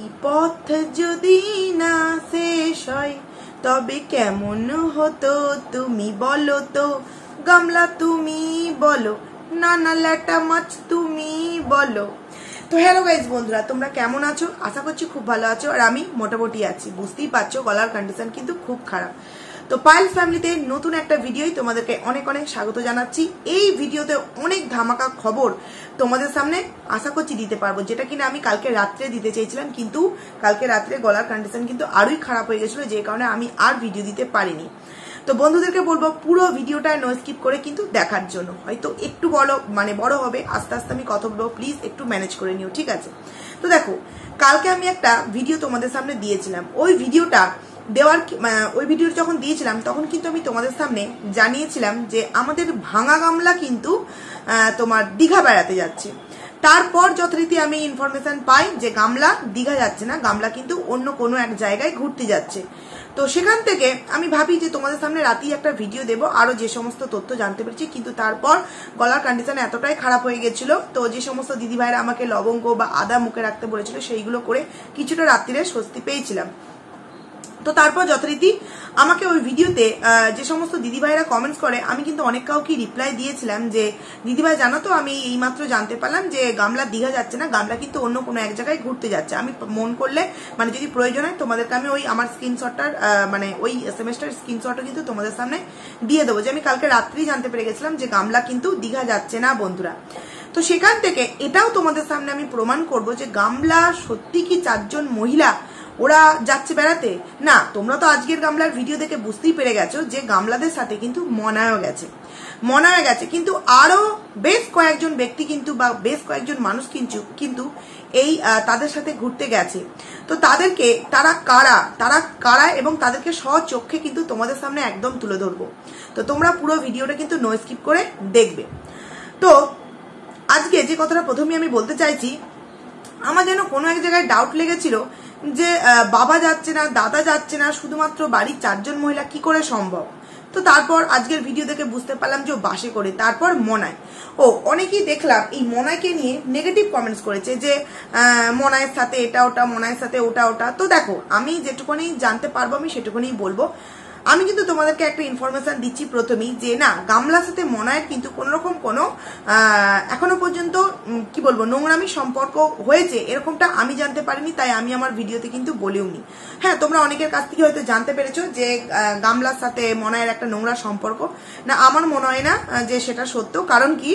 এই পথ যদি না শেষ হয় তবে কেমন হতো তুমি বলো তো, গামলা তুমি বলো, নানা ল্যাটা মাছ তুমি বলো। তো হ্যালো গাইজ বন্ধুরা, তোমরা কেমন আছো? আশা করছি খুব ভালো আছো, আর আমি মোটামুটি আছি। বুঝতেই পারছো গলার কন্ডিশন কিন্তু খুব খারাপ। তো পাইলস ফ্যামিলিতে নতুন একটা ভিডিওই তোমাদেরকে অনেক অনেক স্বাগত জানাচ্ছি। এই ভিডিওতে অনেক ধামাকা খবর তোমাদের সামনে আশা করছি দিতে পারবো, যেটা কিনা আমি কালকে রাত্রে দিতে চেয়েছিলাম, কিন্তু কালকে রাত্রে গলার কন্ডিশন কিন্তু আরোই খারাপ হয়ে গেছিল, যে কারণে আমি আর ভিডিও দিতে পারিনি। তো বন্ধুদেরকে বলবো পুরো ভিডিওটা নো স্কিপ করে কিন্তু দেখার জন্য। হয়তো একটু বড় হবে, আস্তে আস্তে আমি কথা বলবো, প্লিজ একটু ম্যানেজ করে নিও, ঠিক আছে? তো দেখো, কালকে আমি একটা ভিডিও তোমাদের সামনে দিয়েছিলাম। ওই ভিডিওটা যখন দিয়েছিলাম তখন কিন্তু আমি তোমাদের সামনে জানিয়েছিলাম যে আমাদের ভাঙা গামলা কিন্তু তোমার দীঘা বেড়াতে যাচ্ছে। তারপর যথারীতি আমি ইনফরমেশন পাই যে গামলা দীঘা যাচ্ছে না, গামলা কিন্তু অন্য কোনো এক জায়গায় ঘুরতে যাচ্ছে। তো সেখান থেকে আমি ভাবি যে তোমাদের সামনে রাতেই একটা ভিডিও দেবো, আরো যে সমস্ত তথ্য জানতে পেরেছি। কিন্তু তারপর গলার কন্ডিশন এতটাই খারাপ হয়ে গেছিল, তো যে সমস্ত দিদি ভাইরা আমাকে লবঙ্গ বা আদা মুখে রাখতে বলেছিল সেইগুলো করে কিছুটা রাত্রিরে স্বস্তি পেয়েছিলাম। তো তারপর যথারীতি আমাকে ওই ভিডিওতে যে সমস্ত দিদিভাইরা কমেন্টস করে, আমি কিন্তু অনেক কাউকে রিপ্লাই দিয়েছিলাম যে দিদিভাই জানো তো, আমি এইমাত্র জানতে পারলাম যে গামলা দীঘা যাচ্ছে না, গামলা কিন্তু অন্য কোনো এক জায়গায় ঘুরতে যাচ্ছে। আমি মন করলে যদি প্রয়োজন হয় তোমাদেরকে আমি ওই আমার স্ক্রিনশটটার ওই এসএমএসটার স্ক্রিনশটও কিন্তু তোমাদের সামনে দিয়ে দেবো, যে আমি কালকে রাত্রি জানতে পেরে গেছিলাম যে গামলা কিন্তু দীঘা যাচ্ছে না বন্ধুরা। তো সেখান থেকে এটাও তোমাদের সামনে আমি প্রমাণ করব যে গামলা সত্যি কি 4 জন মহিলা ওরা যাচ্ছে বেড়াতে না। তোমরা তো আজকের গামলার ভিডিও দেখে বুঝতেই পেরে গেছো যে গামলাদের সাথে কিন্তু মনায়ও গেছে, কিন্তু আরো বেশ কয়েকজন ব্যক্তি কিন্তু বা বেশ কয়েকজন মানুষ কিন্তু এই তাদের সাথে ঘুরতে গেছে। তো তারা কারা এবং তাদেরকে স্বচক্ষে কিন্তু তোমাদের সামনে একদম তুলে ধরবো। তো তোমরা পুরো ভিডিওটা কিন্তু নো স্কিপ করে দেখবে। তো আজকে যে কথাটা প্রথমে আমি বলতে চাইছি, আমার যেন কোনো এক জায়গায় ডাউট লেগেছিল যে বাবা যাচ্ছে না, দাদা যাচ্ছে না, শুধুমাত্র বাড়ির 4 জন মহিলা কি করে সম্ভব। তো তারপর আজকের ভিডিও দেখে বুঝতে পারলাম যে বাসে করে। তারপর মনায়, অনেকেই দেখলাম এই মনায়কে নিয়ে নেগেটিভ কমেন্টস করেছে যে মনায়ের সাথে এটা ওটা, মনায়ের সাথে ওটা। তো দেখো, আমি যেটুকুনি জানতে পারবো আমি সেটুকুনি বলবো। আমি কিন্তু তোমাদেরকে একটা ইনফরমেশন দিচ্ছি প্রথমেই, যে না, গামলার সাথে মনায়ের কিন্তু কোনোরকম কোনো এখনো পর্যন্ত কি বলবো নোংরামি সম্পর্ক হয়েছে এরকমটা আমি জানতে পারিনি, তাই আমি আমার ভিডিওতে কিন্তু বলিওনি। হ্যাঁ, তোমরা অনেকের কাছ থেকে হয়তো জানতে পেরেছো যে গামলার সাথে মনায়ের একটা নোংরা সম্পর্ক। না, আমার মনে হয় না যে সেটা সত্য। কারণ কি,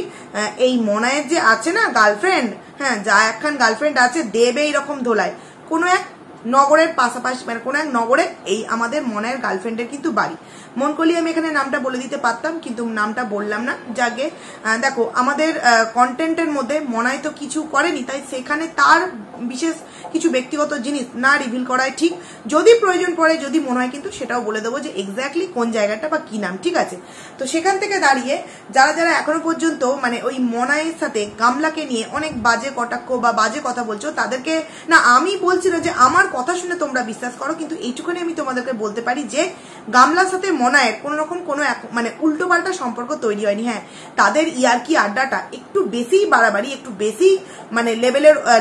এই মনায়ের যে আছে না গার্লফ্রেন্ড, হ্যাঁ, যা একখান গার্লফ্রেন্ড আছে, দেবে এইরকম ধোলায় কোনো এক নগরের পাশাপাশি, কোন এক নগরে এই আমাদের মনায়ের গার্লফ্রেন্ডের কিন্তু বাড়ি। মন করলে আমি এখানে নামটা বলে দিতে পারতাম, কিন্তু নামটা বললাম না। যাকে দেখো, আমাদের কন্টেন্টের মধ্যে মনায় তো কিছু করেনি, তাই সেখানে তার বিশেষ কিছু ব্যক্তিগত জিনিস না রিভিল করাই ঠিক। যদি প্রয়োজন পড়ে, যদি মনে হয়, কিন্তু সেটাও বলে দেবো যে এক্স্যাক্টলি কোন জায়গাটা বা কি নাম, ঠিক আছে? তো সেখান থেকে দাঁড়িয়ে যারা এখনো পর্যন্ত ওই মনায়ের সাথে গামলাকে নিয়ে অনেক বাজে কটাক্ষ বা বাজে কথা বলছো, তাদেরকে না, আমি বলছি না যে আমার কথা শুনে তোমরা বিশ্বাস করো, কিন্তু এইটুকুনি আমি তোমাদেরকে বলতে পারি যে গামলার সাথে মনায়ের কোন রকম কোনো উল্টো পাল্টা সম্পর্ক তৈরি হয়নি। হ্যাঁ, তাদের ইয়ার্কি আড্ডাটা একটু বেশি বাড়াবাড়ি, একটু বেশি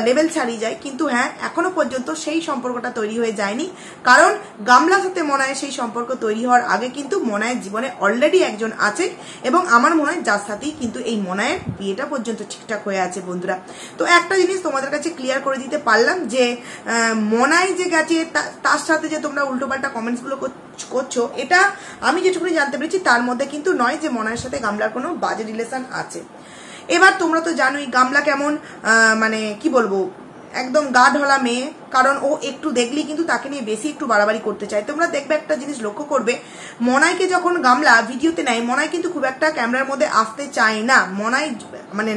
লেভেল ছাড়িয়ে যায়, কিন্তু হ্যাঁ, এখনো পর্যন্ত সেই সম্পর্কটা তৈরি হয়ে যায়নি। কারণ গামলার সাথে মনায়ের সেই সম্পর্ক তৈরি হওয়ার আগে কিন্তু মনায়ের জীবনে অলরেডি একজন আছে, এবং আমার মনে হয় যার সাথেই কিন্তু এই মনায়ের বিয়েটা পর্যন্ত ঠিকঠাক হয়ে আছে বন্ধুরা। তো একটা জিনিস তোমাদের কাছে ক্লিয়ার করে দিতে পারলাম যে মনায় যে গেছে তার সাথে যে তোমরা উল্টোপাল্টা কমেন্টস গুলো করছো, এটা আমি যেটুকুনি জানতে পেরেছি তার মধ্যে কিন্তু নয় যে মনায়ের সাথে গামলার কোনো বাজে রিলেশন আছে। এবার তোমরা তো জানোই গামলা কেমন, কি বলবো, একদম গা ঢলা মেয়ে। কারণ ও একটু দেখলেই কিন্তু তাকে নিয়ে বেশি একটু বাড়াবাড়ি করতে চায়। তোমরা দেখবে, একটা জিনিস লক্ষ্য করবে, মনাইকে যখন গামলা ভিডিওতে নেয়, মনাই কিন্তু খুব একটা ক্যামেরার মধ্যে আসতে চায় না। মনাই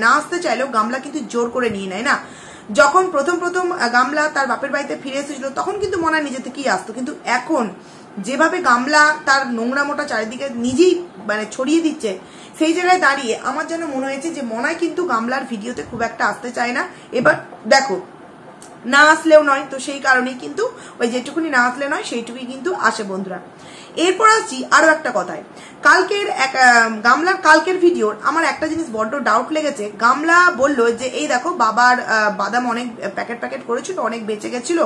না আসতে চাইলেও গামলা কিন্তু জোর করে নিয়ে নেয় না। যখন প্রথম গামলা তার বাপের বাড়িতে ফিরে এসেছিল, তখন কিন্তু মনাই নিজে থেকেই আসতো। কিন্তু এখন যেভাবে গামলা তার নোংরা মোটা চারিদিকে নিজেই ছড়িয়ে দিচ্ছে, সেই জায়গায় দাঁড়িয়ে আমার যেন মনে হয়েছে যে মনাই কিন্তু গামলার ভিডিওতে খুব একটা আসতে চায় না। এবার দেখো, না আসলেও নয়, তো সেই কারণেই কিন্তু ওই যেটুকুনি না আসলে নয় সেইটুকুই কিন্তু আসে বন্ধুরা। এরপর আসছি আরো একটা কথায়, গামলার কালকের ভিডিওর আমার একটা জিনিস বড্ড ডাউট লেগেছে। গামলা বললো যে এই দেখো বাবার বাদাম অনেক প্যাকেট করেছিল, অনেক বেঁচে গেছিল,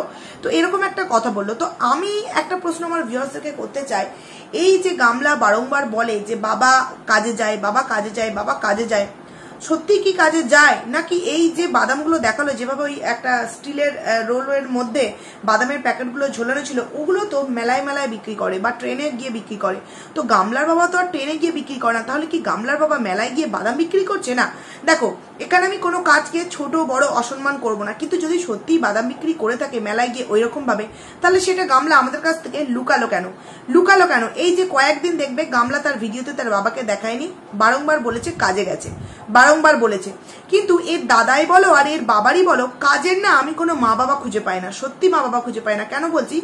তো এরকম একটা কথা বললো। তো আমি একটা প্রশ্ন আমার ভিউয়ার্সদেরকে করতে চাই, এই যে গামলা বারংবার বলে যে বাবা কাজে যায়, বাবা কাজে যায়, বাবা কাজে যায়, সত্যি কি কাজে যায় নাকি এই যে বাদামগুলো দেখালো যেভাবে ওই একটা স্টিলের রোলের মধ্যে বাদামের প্যাকেটগুলো ঝোলানো ছিল, ওগুলো তো মেলায় বিক্রি করে বা ট্রেনে গিয়ে বিক্রি করে। তো গামলার বাবা তো আর ট্রেনে গিয়ে বিক্রি করে না, তাহলে কি গামলার বাবা মেলায় গিয়ে বাদাম বিক্রি করছে? না, দেখো এখানে আমি কোনো কাজকে ছোট বড় অসম্মান করব না, কিন্তু যদি সত্যি বাদাম বিক্রি করে থাকে মেলায় গিয়ে ওই রকম ভাবে, তাহলে সেটা গামলা আমাদের কাছ থেকে লুকালো কেন? এই যে কয়েকদিন দেখবে গামলা তার ভিডিওতে তার বাবাকে দেখায়নি, বারংবার বলেছে কাজে গেছে, বারংবার বলেছে, কিন্তু এর দাদাই বলো আর এর বাবারই বলো কাজের না আমি কোনো মা বাবা খুঁজে পাই না, সত্যি মা বাবা খুঁজে পাই না। কেন বলছি,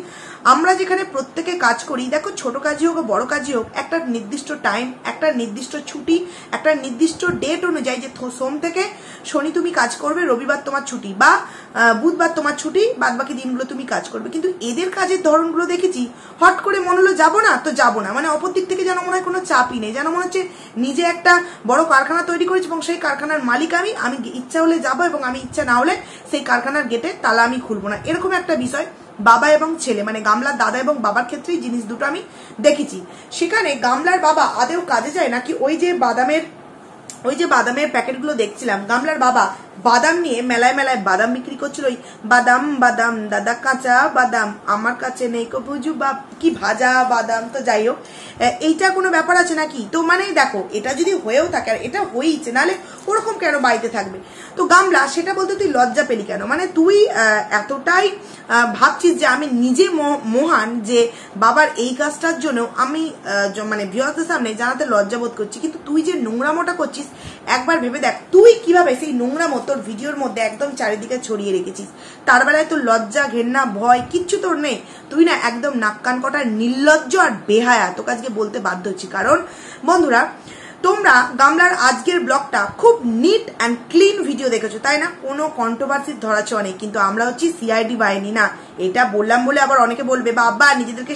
আমরা যেখানে প্রত্যেকে কাজ করি, দেখো ছোট কাজই হোক বড় কাজই হোক, একটা নির্দিষ্ট টাইম, একটা নির্দিষ্ট ছুটি, একটা নির্দিষ্ট ডেট অনুযায়ী যে সোম থেকে শনি তুমি কাজ করবে, রবিবার তোমার ছুটি বা বুধবার তোমার ছুটি, বাদ বাকি দিনগুলো তুমি কাজ করবে। কিন্তু এদের কাজের ধরনগুলো দেখেছি হট করে মনে হলো যাবো না তো যাবো না, মানে অপর দিক থেকে যেন মনে হয় কোনো চাপই নেই, যেন মনে হচ্ছে নিজে একটা বড় কারখানা তৈরি করেছি এবং সেই কারখানার মালিক আমি ইচ্ছা হলে যাবো এবং আমি ইচ্ছা না হলে সেই কারখানার গেটে তালা আমি খুলবো না, এরকম একটা বিষয় বাবা এবং ছেলে মানে গামলার দাদা এবং বাবার ক্ষেত্রেই জিনিস দুটো আমি দেখেছি। সেখানে গামলার বাবা আদেও কাজে যায় নাকি ওই যে বাদামের প্যাকেটগুলো দেখছিলাম, গামলার বাবা বাদাম নিয়ে মেলায় বাদাম বিক্রি করছিল, ওই বাদাম দাদা কাঁচা বাদাম আমার কাছে নেই কো বুঝু বাপ, কি ভাজা বাদাম, তো যাই হোক এইটা কোনো ব্যাপার আছে নাকি? তো মানে দেখো এটা যদি হয়েও থাকে, আর এটা হয়েইছে, নাহলে ওরকম কেন বাড়িতে থাকবে? তো গামলা সেটা বলতে তুই লজ্জা পেলি কেন? মানে তুই এতটাই ভাবছিস যে আমি নিজে মহান যে বাবার এই কাজটার জন্য আমি মানে ভিউয়ার্সদের সামনে জানাতে লজ্জাবোধ করছি, কিন্তু তুই যে নোংরামোটা করছিস একবার ভেবে দেখ, তুই কিভাবে সেই নোংরামো তোর ভিডিওর মধ্যে একদম চারিদিকে ছড়িয়ে রেখেছিস, তার বেলায় তোর লজ্জা ঘেন্না ভয় কিচ্ছু তোর নেই, তুই না একদম নাক কান কটার নির্লজ্জ আর বেহায়া, তোকে আজকে বলতে বাধ্য হচ্ছি। কারণ বন্ধুরা তোমরা গামলার আজকের ব্লগটা খুব নিট অ্যান্ড ক্লিন ভিডিও দেখেছো, তাই না? কোনো কন্ট্রোভার্সির ধরাছো অনেক, কিন্তু আমরা হচ্ছি সিআইডি বাহিনী না, এটা বললাম বলে আবার অনেকে বলবে বাবা নিজেদেরকে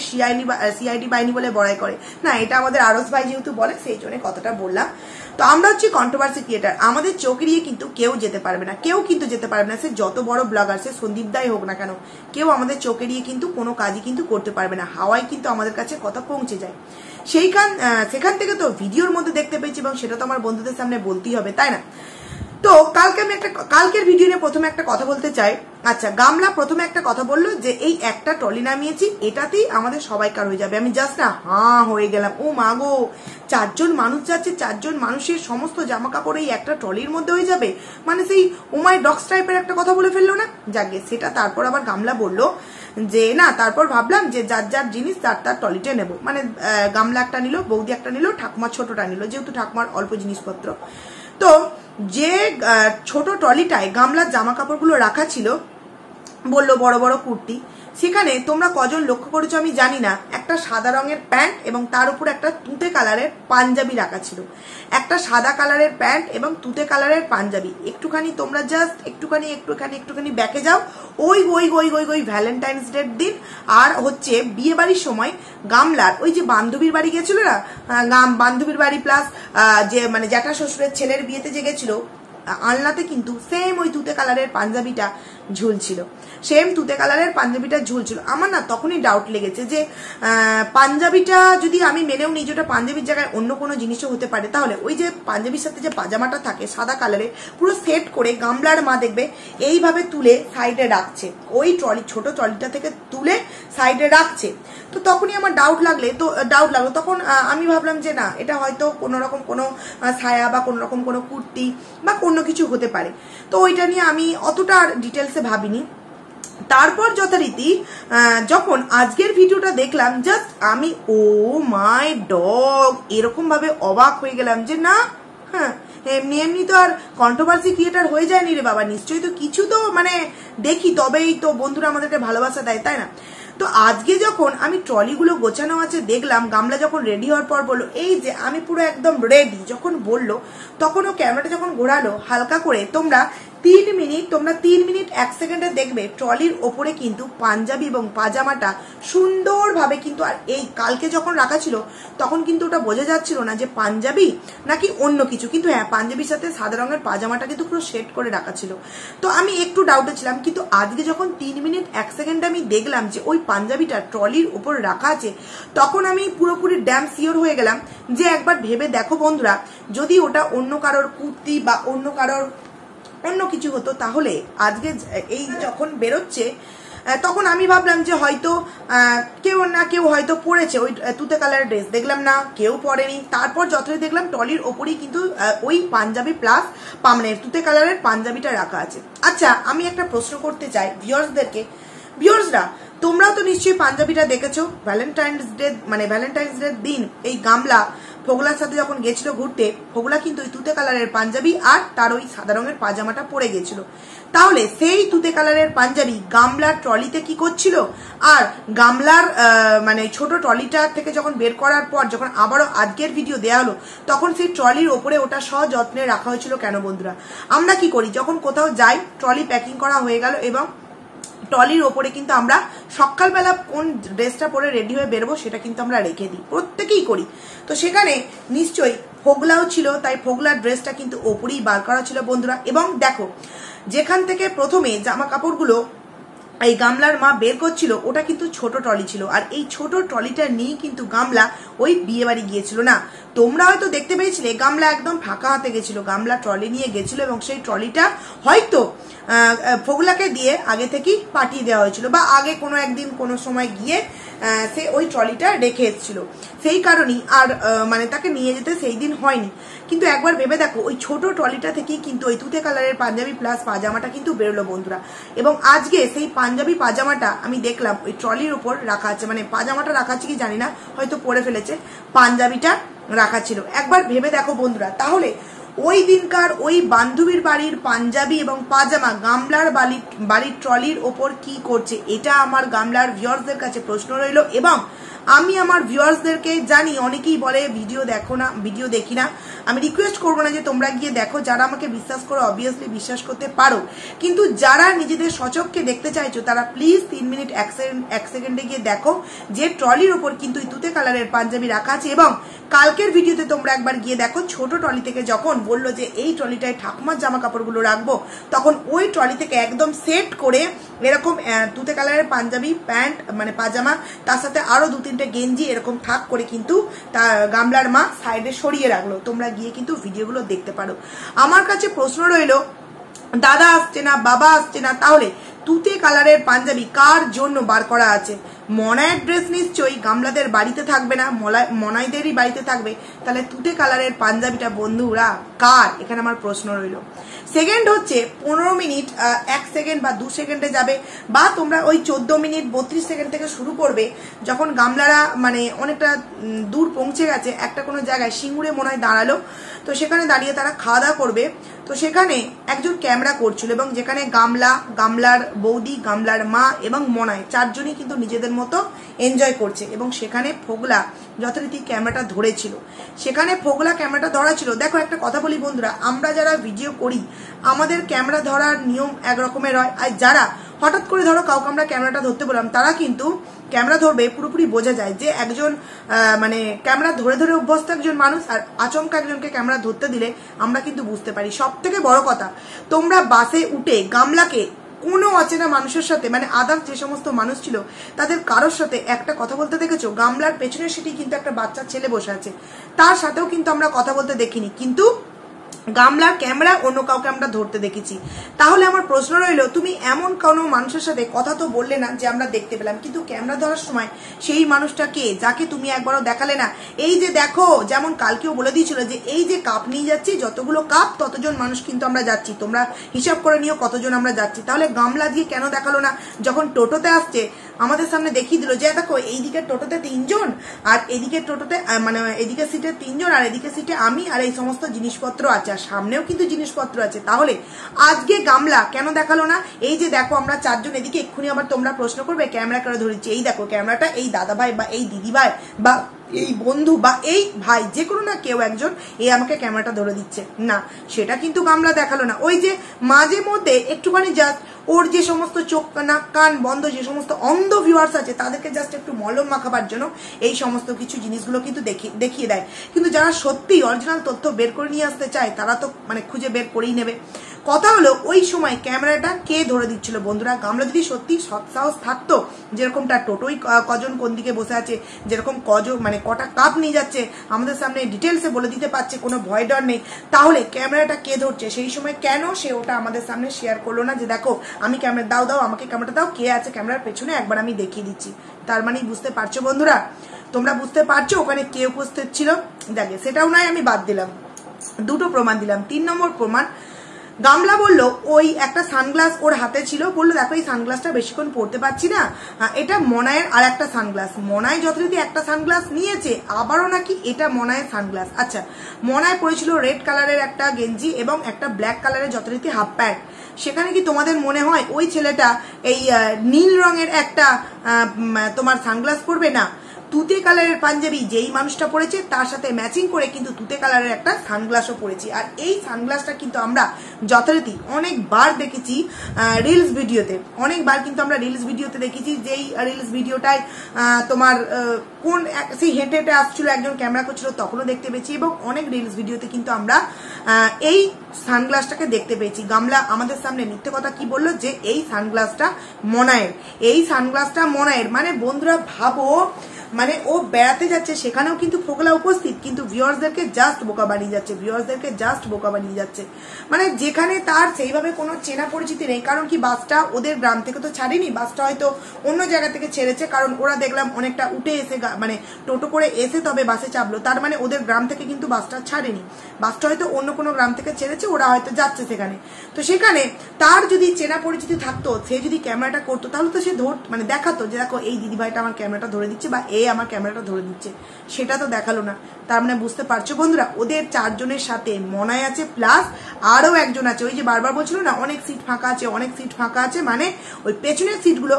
সিআইডি বাহিনী বলে বড়াই করে, না এটা আমাদের আরস ভাই যেহেতু বলে সেই জন্য কথাটা বললাম। তো আমরা হচ্ছি কন্ট্রোভার্সি ক্রিয়েটার, আমাদের চোখ এড়িয়ে কিন্তু কেউ যেতে পারবে না, সে যত বড় ব্লগার, সে সন্দীপ দাই হোক না কেন, কেউ আমাদের চোখ এড়িয়ে কিন্তু কোনো কাজই কিন্তু করতে পারবে না, হাওয়ায় কিন্তু আমাদের কাছে কথা পৌঁছে যায়। সেখান থেকে তো ভিডিওর মধ্যে দেখতে পেয়েছি এবং সেটা তো আমার বন্ধুদের সামনে বলতেই হবে, তাই না? তো কালকের ভিডিও নিয়ে প্রথমে একটা কথা বলতে চাই। আচ্ছা, গামলা প্রথমে একটা কথা বললো যে এই একটা ট্রলি নামিয়েছি এটাতেই আমাদের সবাইকার হয়ে যাবে। আমি জাস্ট না হয়ে গেলাম, ও মা গো, 4 জন মানুষ যাচ্ছে, 4 জন মানুষের সমস্ত জামা কাপড় এই একটা ট্রলির মধ্যে হয়ে যাবে, মানে সেই ওমাই ডক্স টাইপের একটা কথা বলে ফেললো না? যাকে সেটা তারপর আবার গামলা বললো যে না, তারপর ভাবলাম যে যার জিনিস তার ট্রলিতে নেবো, মানে গামলা একটা নিল, বৌদি একটা নিল, ঠাকুমার ছোটটা নিল, যেহেতু ঠাকুমার অল্প জিনিসপত্র। তো যে ছোট ট্রলিটায় গামলার জামা কাপড়গুলো রাখা ছিল, বললো বড় বড় কুর্তি, সেখানে তোমরা কজন লক্ষ্য করেছো আমি জানি না, একটা সাদা রঙের প্যান্ট এবং তার উপর একটা তুঁতে কালারের পাঞ্জাবি রাখা ছিল, একটা সাদা কালারের প্যান্ট এবং তুঁতে কালারের পাঞ্জাবি। একটুখানি তোমরা জাস্ট একটুখানি ব্যাকে যাও, ওই ভ্যালেন্টাইন্স ডের দিন আর হচ্ছে বিয়ে বাড়ির সময় গামলার ওই যে বান্ধবীর বাড়ি গেছিল না, বান্ধবীর বাড়ি প্লাস যে মানে জ্যাঠা শ্বশুরের ছেলের বিয়েতে যে গেছিল, আলনাতে কিন্তু সেম ওই তুতে কালারের পাঞ্জাবিটা ঝুলছিল, আমার না তখনই ডাউট লেগেছে যে পাঞ্জাবিটা যদি আমি মেনেও নিই যে ওটা পাঞ্জাবির জায়গায় অন্য কোনো জিনিসও হতে পারে, তাহলে ওই যে পাঞ্জাবির সাথে যে পাজামাটা থাকে সাদা কালারের পুরো সেট করে গামলার মা দেখবে এইভাবে তুলে সাইডে রাখছে, ওই ছোট ট্রলিটা থেকে তুলে সাইডে রাখছে। তো তখনই আমার ডাউট লাগলো, তখন আমি ভাবলাম যে না, এটা হয়তো কোনোরকম কোনো ছায়া বা কোনোরকম কোনো কুর্তি বা কোনো কিছু হতে পারে। তো ওইটা নিয়ে আমি অতটা ডিটেলসে ভাবিনি। তারপর যথারীতি যখন আজকের ভিডিওটা দেখলাম, জাস্ট আমি ও মাই ডগ এরকম ভাবে অবাক হয়ে গেলাম যে না, হ্যাঁ এমনি তো আর কন্ট্রোভার্সি ক্রিয়েটার হয়ে যায়নি রে বাবা, নিশ্চয়ই তো কিছু তো মানে দেখি, তবেই তো বন্ধুরা আমাদেরকে ভালোবাসা দেয়, তাই না? তো আজকে যখন আমি ট্রলিগুলো গোছানো আছে দেখলাম, গামলা যখন রেডি হওয়ার পর বললো এই যে আমি পুরো একদম রেডি যখন বললো, তখন ও ক্যামেরাটা যখন ঘোরালো হালকা করে, তোমরা 3 মিনিট, তোমরা 3 মিনিট 1 সেকেন্ডে দেখবে ট্রলির ওপরে কিন্তু পাঞ্জাবি এবং পাজামাটা সুন্দরভাবে কিন্তু, আর এই কালকে যখন রাখা ছিল তখন কিন্তু ওটা বোঝা যাচ্ছিল না যে পাঞ্জাবি নাকি অন্য কিছু, কিন্তু হ্যাঁ পাঞ্জাবির সাথে সাদা রঙের পাজামাটা কিন্তু পুরো সেট করে রাখা ছিল। তো আমি একটু ডাউটে ছিলাম, কিন্তু আজকে যখন 3 মিনিট 1 সেকেন্ডে আমি দেখলাম যে ওই পাঞ্জাবিটা ট্রলির উপর রাখা আছে, তখন আমি পুরোপুরি ড্যাম শিওর হয়ে গেলাম যে একবার ভেবে দেখো বন্ধুরা, যদি ওটা অন্য কারোর কুর্তি বা অন্য কারোর অন্য কিছু হতো, তাহলে আজকে এই যখন বেরোচ্ছে তখন আমি ভাবলাম যে হয়তো কেউ না কেউ হয়তো পরেছে ওই তুতে কালারের ড্রেস, দেখলাম না কেউ পরেনি। তারপর যতই দেখলাম ট্রলির ওপরেই কিন্তু ওই পাঞ্জাবি প্লাস মানে তুতে কালারের পাঞ্জাবিটা রাখা আছে। আচ্ছা, আমি একটা প্রশ্ন করতে চাই ভিউয়ার্সদেরকে। ভিউয়ার্সরা, তোমরাও তো নিশ্চয়ই পাঞ্জাবিটা দেখেছো ভ্যালেন্টাইন্স ডে দিন এই গামলা ফোগলার সাথে যখন গেছিল ঘুরতে, ফোগলা কিন্তু ওই তুতে কালারের পাঞ্জাবি আর তার ওই সাদা রঙের পাজামাটা পরে গেছিল। তাহলে সেই তুতে কালারের পাঞ্জাবি গামলার ট্রলিতে কি করছিল, আর গামলার মানে ছোট ট্রলিটা থেকে যখন বের করার পর যখন আবারও আজকের ভিডিও দেওয়া হলো, তখন সেই ট্রলির ওপরে ওটা সযত্নে রাখা হয়েছিল কেন বন্ধুরা? আমরা কি করি, যখন কোথাও যাই ট্রলি প্যাকিং করা হয়ে গেল এবং ট্রলির ওপরে কিন্তু আমরা সকালবেলা কোন ড্রেসটা পরে রেডি হয়ে বেরোবো সেটা কিন্তু আমরা রেখে দিই, প্রত্যেকেই করি। তো সেখানে নিশ্চয়ই ফোগলাও ছিল, তাই ফোগলার ড্রেসটা কিন্তু ওপরেই বার করা ছিল বন্ধুরা। এবং দেখো, যেখান থেকে প্রথমে জামা কাপড়গুলো এই গামলার মা বের করছিল ওটা কিন্তু ছোট ট্রলি ছিল, আর এই ছোট ট্রলিটা নিয়ে কিন্তু গামলা ওই বিয়ে বাড়ি গিয়েছিল না। তোমরা হয়তো দেখতে পেয়েছিলে গামলা একদম ফাঁকা হাতে গেছিল, গামলা ট্রলি নিয়ে গেছিল এবং সেই ট্রলিটা হয়তো ফোগলাকে দিয়ে আগে থেকেই পাঠিয়ে দেওয়া হয়েছিল, বা আগে কোনো একদিন কোনো সময় গিয়ে সে ওই ট্রলিটা রেখে এসেছিল, সেই কারণেই আর মানে তাকে নিয়ে যেতে সেই দিন হয়নি। কিন্তু একবার ভেবে দেখো, ওই ছোট ট্রলিটা থেকেই কিন্তু ওই তুতে কালারের পাঞ্জাবি প্লাস পাজামাটা কিন্তু বেরোলো বন্ধুরা। এবং আজকে সেই পাঞ্জাবি পাজামাটা আমি দেখলাম ওই ট্রলির উপর রাখা আছে, মানে পাজামাটা রাখা আছে কি জানি না, হয়তো পরে ফেলেছে, পাঞ্জাবিটা রাখা ছিল। একবার ভেবে দেখো বন্ধুরা, তাহলে ওই দিনকার ওই বান্ধবীর বাড়ির পাঞ্জাবি এবং পাজামা গামলার বাড়ির ট্রলির ওপর কি করছে, এটা আমার গামলার ভিউয়ার্সদের কাছে প্রশ্ন রইল। এবং আমি আমার ভিউয়ার্সদেরকে জানি অনেকেই বলে ভিডিও দেখো না, ভিডিও দেখি না, আমি রিকোয়েস্ট করবো না যে তোমরা গিয়ে দেখো, যারা আমাকে বিশ্বাস করো অবভিয়াসলি বিশ্বাস করতে পারো, কিন্তু যারা নিজেদের সচক্ষে দেখতে চাইছো তারা প্লিজ 3 মিনিট 1 সেকেন্ডে গিয়ে দেখো যে ট্রলির ওপর কিন্তু তুতে কালারের পাঞ্জাবি রাখা আছে। এবং কালকের ভিডিওতে তোমরা একবার গিয়ে দেখো, ছোট ট্রলি থেকে যখন বললো যে এই ট্রলিটায় ঠাকুমার জামা কাপড়গুলো রাখবো, তখন ওই ট্রলি থেকে একদম সেট করে এরকম তুতে কালারের পাঞ্জাবি প্যান্ট মানে পাজামা, তার সাথে আরো 2-3টে গেঞ্জি এরকম থাক করে কিন্তু গামলার মা সাইডে সরিয়ে রাখলো। তোমরা গিয়ে কিন্তু ভিডিওগুলো দেখতে পারো। আমার কাছে প্রশ্ন রইল, দাদা আসছে না, বাবা আসছে না, তাহলে তুতে কালারের পাঞ্জাবি কার জন্য বার করা আছে? মনায়ের ড্রেস নিশ্চয়ই গামলাদের বাড়িতে থাকবে না, মনাইদেরই বাড়িতে থাকবে, তাহলে তুতে কালারের পাঞ্জাবিটা বন্ধুরা কার? এখানে আমার প্রশ্ন রইল। সেকেন্ড হচ্ছে 15 মিনিট 1 সেকেন্ড বা 2 সেকেন্ডে যাবে, বা তোমরা ওই 14 মিনিট 32 সেকেন্ড থেকে শুরু করবে, যখন গামলারা মানে অনেকটা দূর পৌঁছে গেছে একটা কোনো জায়গায়, সিঙ্গুরে মনে হয় দাঁড়ালো, তো সেখানে দাঁড়িয়ে তারা খাওয়া দাওয়া করবে। তো সেখানে একজন ক্যামেরা করছিল এবং যেখানে গামলা, গামলার বৌদি, গামলার মা এবং মনায় চারজনই কিন্তু নিজেদের মতো এনজয় করছে। এবং সেখানে ফোগলা যথারীতি ক্যামেরাটা ধরেছিল, সেখানে ফোগলা ক্যামেরাটা ধরা ছিল। দেখো একটা কথা বলি বন্ধুরা, আমরা যারা ভিডিও করি আমাদের ক্যামেরা ধরার নিয়ম একরকমের হয়, আর যারা হঠাৎ করে ধরো কাউকে আমরা ক্যামেরাটা ধরতে বললাম, তারা কিন্তু ক্যামেরা ধরবে পুরোপুরি বোঝা যায় যে একজন মানে ক্যামেরা ধরে ধরে অভ্যস্ত একজন মানুষ, আর আচমকা একজনকে ক্যামেরা ধরতে দিলে আমরা কিন্তু বুঝতে পারি। সব থেকে বড় কথা, তোমরা বাসে উঠে গামলাকে কোনো অচেনা মানুষের সাথে মানে আদার্স যে সমস্ত মানুষ ছিল তাদের কারোর সাথে একটা কথা বলতে দেখেছো? গামলার পেছনের সিটেই কিন্তু একটা বাচ্চা ছেলে বসে আছে, তার সাথেও কিন্তু আমরা কথা বলতে দেখিনি, কিন্তু গামলার ক্যামেরা অন্য কাউকে আমরা ধরতে দেখেছি। তাহলে আমার প্রশ্ন রইল, তুমি এমন কোনো মানুষের সাথে কথা তো বললে না যে আমরা দেখতে পেলাম, কিন্তু ক্যামেরা ধরার সময় সেই মানুষটা কে, যাকে তুমি একবারও দেখালে না? এই যে দেখো, যেমন কালকেও বলে দিয়েছিল যে এই যে কাপ নিয়ে যাচ্ছি, যতগুলো কাপ ততজন মানুষ কিন্তু আমরা যাচ্ছি, তোমরা হিসাব করে নিও কতজন আমরা যাচ্ছি। তাহলে গামলা দিয়ে কেন দেখালো না? যখন টোটোতে আসছে আমাদের সামনে দেখিয়ে দিল যে দেখো এই দিকের টোটোতে 3 জন, আর এদিকের টোটোতে মানে এদিকে সিটে 3 জন, আর এদিকে সিটে আমি, আর এই সমস্ত জিনিসপত্র আছে, আর সামনেও কিন্তু জিনিসপত্র আছে। তাহলে আজকে গামলা কেন দেখালো না? এই যে দেখো আমরা 4 জন, এদিকে এক্ষুনি আবার তোমরা প্রশ্ন করবে ক্যামেরা কেন ধরেছি, এই দেখো ক্যামেরাটা এই দাদা ভাই বা এই দিদি ভাই বা এই বন্ধু বা এই ভাই যে কোনো না কেউ একজন আমাকে ক্যামেরাটা ধরে দিচ্ছে না, সেটা কিন্তু গামলা দেখালো না। ওই যে মাঝে মধ্যে একটুখানি জাস্ট ওর যে সমস্ত চোখ নাক কান বন্ধ যে সমস্ত অন্ধ ভিউয়ার্স আছে তাদেরকে জাস্ট একটু মলম মাখাবার জন্য এই সমস্ত কিছু জিনিসগুলো কিন্তু দেখিয়ে দেয়। কিন্তু যারা সত্যি অরিজিনাল তথ্য বের করে নিয়ে আসতে চায় তারা তো মানে খুঁজে বের করেই নেবে। কথা হলো ওই সময় ক্যামেরাটা কে ধরে দিচ্ছিল বন্ধুরা? গামলা যদি সত্যি সৎসাহস থাকতো, যেরকমটা টোটোই কজন কোন দিকে বসে আছে, যেরকম মানে কটা কাপ নিয়ে যাচ্ছে আমাদের সামনে ডিটেলসে বলে দিতে পারছে, কোনো ভয় ডর নেই, তাহলে ক্যামেরাটা কে ধরছে সেই সময় কেন সে ওটা আমাদের সামনে শেয়ার করলো না যে দেখো আমি ক্যামেরা দাও আমাকে ক্যামেরাটা দাও, কে আছে ক্যামেরার পেছনে একবার আমি দেখিয়ে দিচ্ছি। তার মানে বুঝতে পারছো বন্ধুরা, তোমরা বুঝতে পারছো ওখানে কে উপস্থিত ছিল? দেখে সেটাও নয়, আমি বাদ দিলাম, দুটো প্রমাণ দিলাম। 3 নম্বর প্রমাণ, গামলা বলল ওই একটা সানগ্লাস ওর হাতে ছিল, বললো দেখো এই সানগ্লাসটা বেশিক্ষণ পরতে পারছি না, এটা মনায়ের আর একটা সানগ্লাস। মনায় যথারীতি একটা সানগ্লাস নিয়েছে, আবারও নাকি এটা মনায়ের সানগ্লাস। আচ্ছা, মনায় পরেছিল রেড কালারের একটা গেঞ্জি এবং একটা ব্ল্যাক কালারের যথারীতি হাফ প্যান্ট। সেখানে কি তোমাদের মনে হয় ওই ছেলেটা এই নীল রঙের একটা তোমার সানগ্লাস পরবে? না, তুতে কালারের পাঞ্জাবি যেই মানুষটা পরেছে তার সাথে ম্যাচিং করে কিন্তু তুতে কালারের একটা সানগ্লাসও পরেছি। আর এই সানগ্লাসটা কিন্তু আমরা যথারীতি অনেকবার দেখেছি রিলস ভিডিওতে, অনেকবার কিন্তু আমরা রিলস ভিডিওতে দেখেছি। যেই রিলস ভিডিওটায় তোমার কোন সেই হেঁটে হেঁটে আসছিল একজন ক্যামেরা করছিল তখনও দেখতে পেয়েছি, এবং অনেক রিলস ভিডিওতে কিন্তু আমরা এই সানগ্লাসটাকে দেখতে পেয়েছি। গামলা আমাদের সামনে মিথ্যে কথা কি বললো যে এই সানগ্লাসটা মনায়ের, এই সানগ্লাসটা মনায়ের। মানে বন্ধুরা ভাবো, মানে ও বেড়াতে যাচ্ছে সেখানেও কিন্তু ফোকলা উপস্থিত, কিন্তু ভিউয়ার্সদেরকে জাস্ট বোকা বানিয়ে যাচ্ছে, ভিউয়ার্সদেরকে জাস্ট বোকা বানিয়ে যাচ্ছে। মানে যেখানে তার সেইভাবে কোনো চেনা পরিচিতি নেই। কারণ কি বাসটা ওদের গ্রাম থেকে তো ছাড়েনি, বাসটা হয়তো অন্য জায়গা থেকে ছেড়েছে, কারণ ওরা দেখলাম অনেকটা উঠে এসে মানে টোটো করে এসে তবে বাসে চাপলো। তার মানে ওদের গ্রাম থেকে কিন্তু বাসটা ছাড়েনি, বাসটা হয়তো অন্য কোনো গ্রাম থেকে ছেড়েছে, ওরা হয়তো যাচ্ছে সেখানে। তো সেখানে তার যদি চেনা পরিচিতি থাকতো, সে যদি ক্যামেরাটা করতো তাহলে তো সে মানে দেখাতো যে দেখো এই দিদিভাইটা আমার ক্যামেরাটা ধরে দিচ্ছে বা আমার ক্যামেরাটা ধরে দিচ্ছে, সেটা তো দেখালো না। তার মানে বুঝতে পারছো বন্ধুরা, ওদের 4 জনের সাথে মনায় আছে, প্লাস আরো একজন আছে। ওই যে বারবার বলছিল না অনেক সিট ফাঁকা আছে, অনেক সিট ফাঁকা আছে, মানে ওই পেছনের সিটগুলো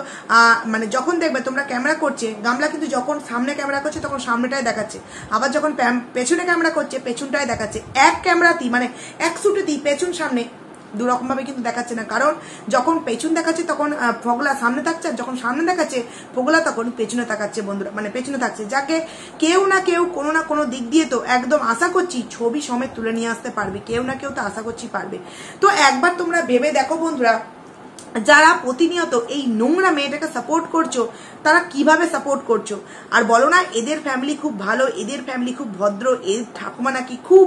মানে যখন দেখবে তোমরা ক্যামেরা করছে, গামলা কিন্তু যখন সামনে ক্যামেরা করছে তখন সামনেটাই দেখাচ্ছে, আবার যখন পেছনে ক্যামেরা করছে পেছনটাই দেখাচ্ছে। এক ক্যামেরাতেই মানে এক শুটেতেই পেছন সামনে দুরকম ভাবে কিন্তু দেখাচ্ছে না। কারণ যখন পেছন দেখাচ্ছে তখন ফগলা সামনে থাকছে, আর যখন সামনে দেখাচ্ছে ফগলা তখন পেছনে তাকাচ্ছে বন্ধুরা, মানে পেছনে থাকছে। যাকে কেউ না কেউ কোনো না কোনো দিক দিয়ে তো একদম আশা করছি ছবি সমেত তুলে নিয়ে আসতে পারবে, কেউ না কেউ তো আশা করছি পারবে। তো একবার তোমরা ভেবে দেখো বন্ধুরা, যারা প্রতিনিয়ত এই নোংরা মেয়েটাকে সাপোর্ট করছো তারা কিভাবে সাপোর্ট করছো। আর বলো না এদের ফ্যামিলি খুব ভালো, এদের ফ্যামিলি খুব ভদ্র, এর ঠাকুমা নাকি খুব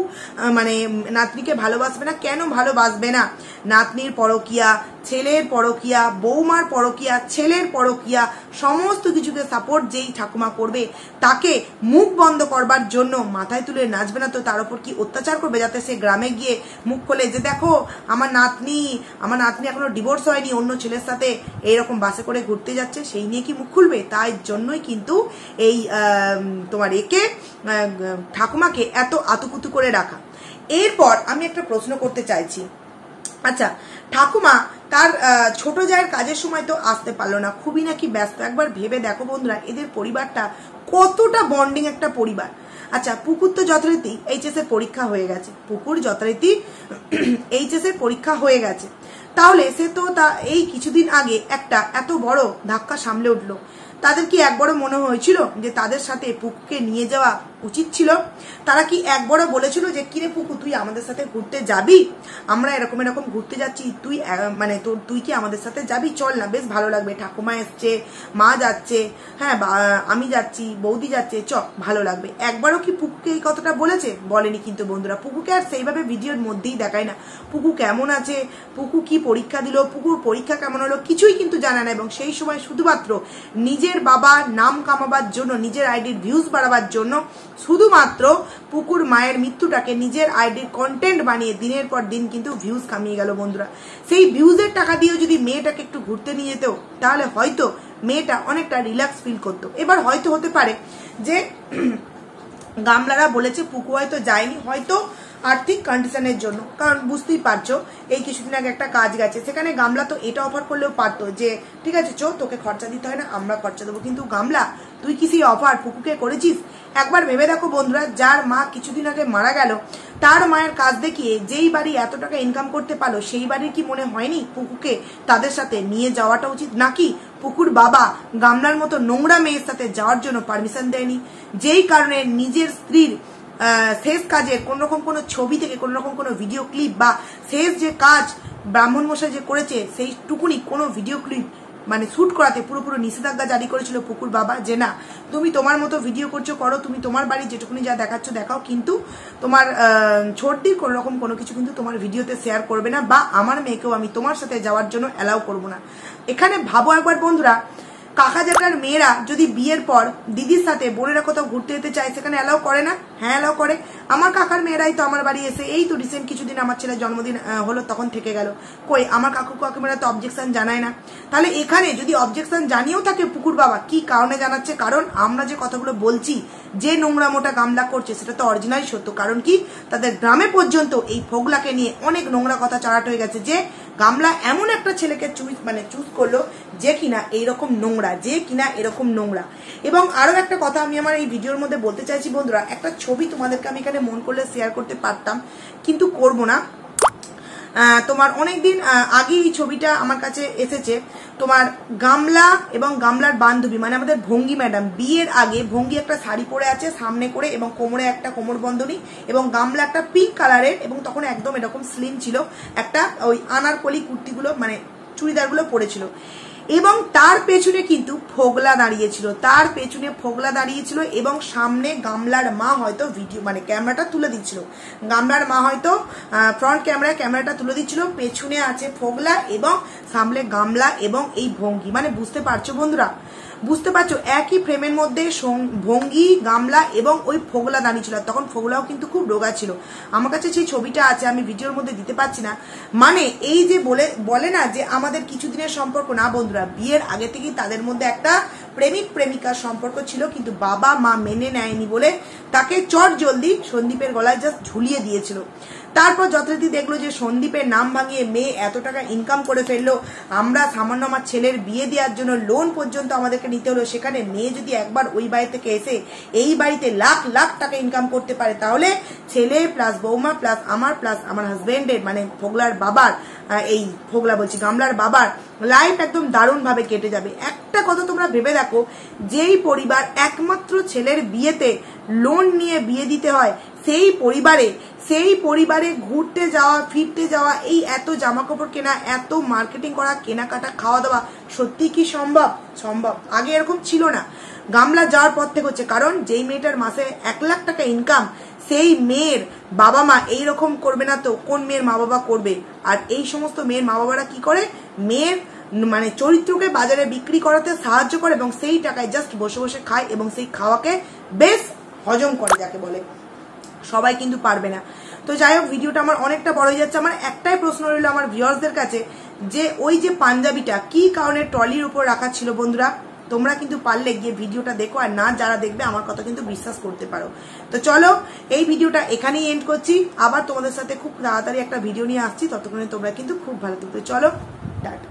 মানে নাতনিকে ভালোবাসবে না। কেন ভালোবাসবে না? নাতনির পরকিয়া, ছেলের পরকিয়া, বৌমার পরকিয়া, ছেলের পরকিয়া, সমস্ত কিছুকে সাপোর্ট যেই ঠাকুমা করবে তাকে মুখ বন্ধ করবার জন্য মাথায় তুলে নাচবে না তো তার উপর কি অত্যাচার করবে, যাতে সে গ্রামে গিয়ে মুখ খোলে যে দেখো আমার নাতনি এখনো ডিভোর্স হয়নি, অন্য ছেলের সাথে এইরকম বাসে করে ঘুরতে যাচ্ছে, সেই নিয়ে কি মুখ খুলবে? তাই জন্যই কিন্তু এই তোমার ঠাকুমাকে এত আতুকুতু করে রাখা। এরপর আমি একটা প্রশ্ন করতে চাইছি, আচ্ছা ঠাকুমা তার ছোট জায়ের কাজের সময় তো আসতে পারলো না, খুবই নাকি ব্যস্ত। একবার ভেবে দেখো বন্ধুরা এদের পরিবারটা কতটা বন্ডিং একটা পরিবার। আচ্ছা পুকুর তো যথারীতি এইচএস এর পরীক্ষা হয়ে গেছে, পুকুর যথারীতি এইচএস এর পরীক্ষা হয়ে গেছে, তাহলে সে তো এই কিছুদিন আগে একটা এত বড় ধাক্কা সামলে উঠলো। তাদের কি একবারও মনে হয়েছিল যে তাদের সাথে পুকুকে নিয়ে যাওয়া উচিত ছিল? তারা কি একবারও বলেছিল যে কিরে পুকু তুই আমাদের সাথে ঘুরতে যাবি, আমরা এরকম ঘুরতে যাচ্ছি, তুই মানে তুই কি আমাদের সাথে যাবি, চল না বেশ ভালো লাগবে, ঠাকুমা এসছে, মা যাচ্ছে, হ্যাঁ আমি যাচ্ছি, বৌদি যাচ্ছে, চ ভালো লাগবে। একবারও কি পুকুকে এই কথাটা বলেছে? বলেনি কিন্তু বন্ধুরা। পুকুকে আর সেইভাবে ভিডিওর মধ্যেই দেখায় না, পুকু কেমন আছে, পুকু কি পরীক্ষা দিল, পুকুর পরীক্ষা কেমন হলো, কিছুই কিন্তু জানে না। এবং সেই সময় শুধুমাত্র নিজের বাবা নাম কামাবার জন্য, নিজের আইডির ভিউজ বাড়াবার জন্য শুধুমাত্র পুকুর মায়ের মৃত্যুটাকে নিজের আইডির কন্টেন্ট বানিয়ে দিনের পর দিন কিন্তু ভিউজ কামিয়ে গেল বন্ধুরা। সেই ভিউজের টাকা দিয়েও যদি মেয়েটাকে একটু ঘুরতে নিয়ে যেত তাহলে হয়তো মেয়েটা অনেকটা রিল্যাক্স ফিল করতো। এবার হয়তো হতে পারে যে গামলারা বলেছে পুকু হয়তো যায়নি, হয়তো আর্থিক কন্ডিশনের জন্য। কারণ বুঝতেই পারছো এই কিছুদিন আগে একটা কাজ গেছে, সেখানে গামলা তো এটা অফার করলেও পারতো যে ঠিক আছে চো, তোকে খরচা দিতে হয় না, আমরা খরচা দেবো। কিন্তু গামলা তুই কি সেই অফার পুকুকে করেছিস? একবার ভেবে দেখো বন্ধুরা, যার মা কিছুদিন আগে মারা গেল, তার মায়ের কাজ দেখিয়ে যেই বাড়ি এত টাকা ইনকাম করতে পারলো, সেই বাড়ির কি মনে হয়নি পুকুকে তাদের সাথে নিয়ে যাওয়াটা উচিত? নাকি পুকুর বাবা গামলার মতো নোংরা মেয়ের সাথে যাওয়ার জন্য পারমিশন দেয়নি, যেই কারণে নিজের স্ত্রীর শেষ কাজের কোন রকম কোনো ছবি থেকে কোন রকম কোনো ভিডিও ক্লিপ বা শেষ যে কাজ ব্রাহ্মণ মশাই যে করেছে সেইটুকুনি কোনো ভিডিও ক্লিপ মানে শুট করাতে পুরোপুরি নিষেধাজ্ঞা জারি করেছিল পুকুর বাবা, যে না তুমি তোমার মতো ভিডিও করছো করো, তুমি তোমার বাড়ি যেটুকুনি যা দেখাচ্ছ দেখাও, কিন্তু তোমার ছোটদির কোনো রকম কোনো কিছু কিন্তু তোমার ভিডিওতে শেয়ার করবে না, বা আমার মেয়েকেও আমি তোমার সাথে যাওয়ার জন্য অ্যালাউ করবো না। এখানে ভাবো একবার বন্ধুরা, কাকা জ্যাঠার মেয়েরা যদি বিয়ের পর দিদির সাথে বোনেরা কোথাও ঘুরতে যেতে চায়, সেখানে অ্যালাউ করে না? হ্যাঁ অ্যালাউ করে। আমার কাকার মেয়েরাই তো আমার বাড়ি এসে এই তো রিসেন্ট কিছুদিন আমার ছেলের জন্মদিন হলো তখন থেকে গেল, কই আমার কাকু কাকিমারা তো অবজেকশন জানায় না। তাহলে এখানে যদি অবজেকশন জানিয়েও থাকে পুকুর বাবা, কি কারণে জানাচ্ছে? কারণ আমরা যে কথাগুলো বলছি, যে নোংরা মোটা গামলা করছে সেটা তো অরিজিনাল সত্য। কারণ কি, তাদের গ্রামে পর্যন্ত এই ফোগলাকে নিয়ে অনেক নোংরা কথা চালাট হয়ে গেছে, যে গামলা এমন একটা ছেলেকে চুজ করলো যে কিনা এইরকম নোংরা, যে কিনা এরকম নোংরা। এবং আরো একটা কথা আমি আমার এই ভিডিওর মধ্যে বলতে চাইছি বন্ধুরা, একটা ছবি তোমাদেরকে আমি এখানে মন করলে শেয়ার করতে পারতাম, কিন্তু করবো না। তোমার অনেকদিন আগে এই ছবিটা আমার কাছে এসেছে, তোমার গামলা এবং গামলার বান্ধবী মানে আমাদের ভঙ্গি ম্যাডাম বিয়ের আগে ভঙ্গি একটা শাড়ি পরে আছে সামনে করে, এবং কোমরে একটা কোমর বন্ধনী, এবং গামলা একটা পিঙ্ক কালারের, এবং তখন একদম এরকম স্লিম ছিল, একটা ওই আনারকলি কুর্তিগুলো মানে চুড়িদারগুলো পরেছিল, এবং তার পেছনে কিন্তু ফোগলা দাঁড়িয়েছিল, তার পেছনে ফোগলা দাঁড়িয়েছিল, এবং সামনে গামলার মা হয়তো ভিডিও মানে ক্যামেরাটা তুলে দিচ্ছিল, গামলার মা হয়তো ফ্রন্ট ক্যামেরাটা তুলে দিচ্ছিল, পেছনে আছে ফোগলা এবং সামনে গামলা এবং এই ভঙ্গি, মানে বুঝতে পারছো বন্ধুরা, বুঝতে পারছো একই ফ্রেমের মধ্যে ভঙ্গি গামলা এবং ওই ফোগলা দাঁড়িয়ে ছিল। তখন ফোগলাও কিন্তু খুব রোগা ছিল, আমার কাছে সেই ছবিটা আছে, আমি ভিডিওর মধ্যে দিতে পারছি না। মানে এই যে বলে না যে আমাদের কিছুদিনের সম্পর্ক, না বন্ধুরা, বিয়ের আগে থেকেই তাদের মধ্যে একটা প্রেমিক প্রেমিকার সম্পর্ক ছিল, কিন্তু বাবা মা মেনে নেয়নি বলে তাকে চট জলদি সন্দীপের গলায় জাস্ট ঝুলিয়ে দিয়েছিল। তারপর যথারীতি দেখলো যে সন্দীপের নাম ভাঙিয়ে মেয়ে এত টাকা ইনকাম করে ফেললো, আমরা সামান্য আমার ছেলের বিয়ে দেওয়ার জন্য লোন পর্যন্ত আমাদেরকে নিতে হলো, সেখানে মেয়ে যদি একবার ওই বাড়ি থেকে এসে এই বাড়িতে লাখ লাখ টাকা ইনকাম করতে পারে, তাহলে ছেলে প্লাস বৌমা প্লাস আমার হাজবেন্ডের মানে ফোগলার বাবার, এই ফোগলা বলছি গামলার বাবার লাইফ একদম দারুণ ভাবে কেটে যাবে। একটা কথা তোমরা ভেবে দেখো, যেই পরিবার একমাত্র ছেলের বিয়েতে লোন নিয়ে বিয়ে দিতে হয়, সেই পরিবারে ঘুরতে যাওয়া ফিরতে যাওয়া, এই এত জামা কাপড় কেনা, এত মার্কেটিং করা, কেনাকাটা, খাওয়া দাওয়া, সত্যি কি সম্ভব? আগে এরকম ছিল না, গামলা যাওয়ার পর থেকে হচ্ছে। কারণ যেই মেয়েটার মাসে 1 লাখ টাকা ইনকাম, সেই মেয়ের বাবা মা এইরকম করবে না তো কোন মেয়ের মা বাবা করবে? আর এই সমস্ত মেয়ের মা বাবারা কি করে, মেয়ের মানে চরিত্রকে বাজারে বিক্রি করাতে সাহায্য করে, এবং সেই টাকায় জাস্ট বসে বসে খায়, এবং সেই খাওয়াকে বেশ হজম করে, যাকে বলে। সবাই কিন্তু পারবে না। তো যাই হোক, ভিডিওটা আমার অনেকটা বড় হয়ে যাচ্ছে। আমার একটাই প্রশ্ন রইল আমার ভিউয়ার্সদের কাছে, যে ওই যে পাঞ্জাবিটা কি কারণে ট্রলির উপর রাখা ছিল বন্ধুরা? তোমরা কিন্তু পারলে গিয়ে ভিডিওটা দেখো, আর না যারা দেখবে আমার কথা কিন্তু বিশ্বাস করতে পারো। তো চলো এই ভিডিওটা এখানেই এন্ড করছি, আবার তোমাদের সাথে খুব তাড়াতাড়ি একটা ভিডিও নিয়ে আসছি, ততক্ষণে তোমরা কিন্তু খুব ভালো থাকবে। চলো টাটা।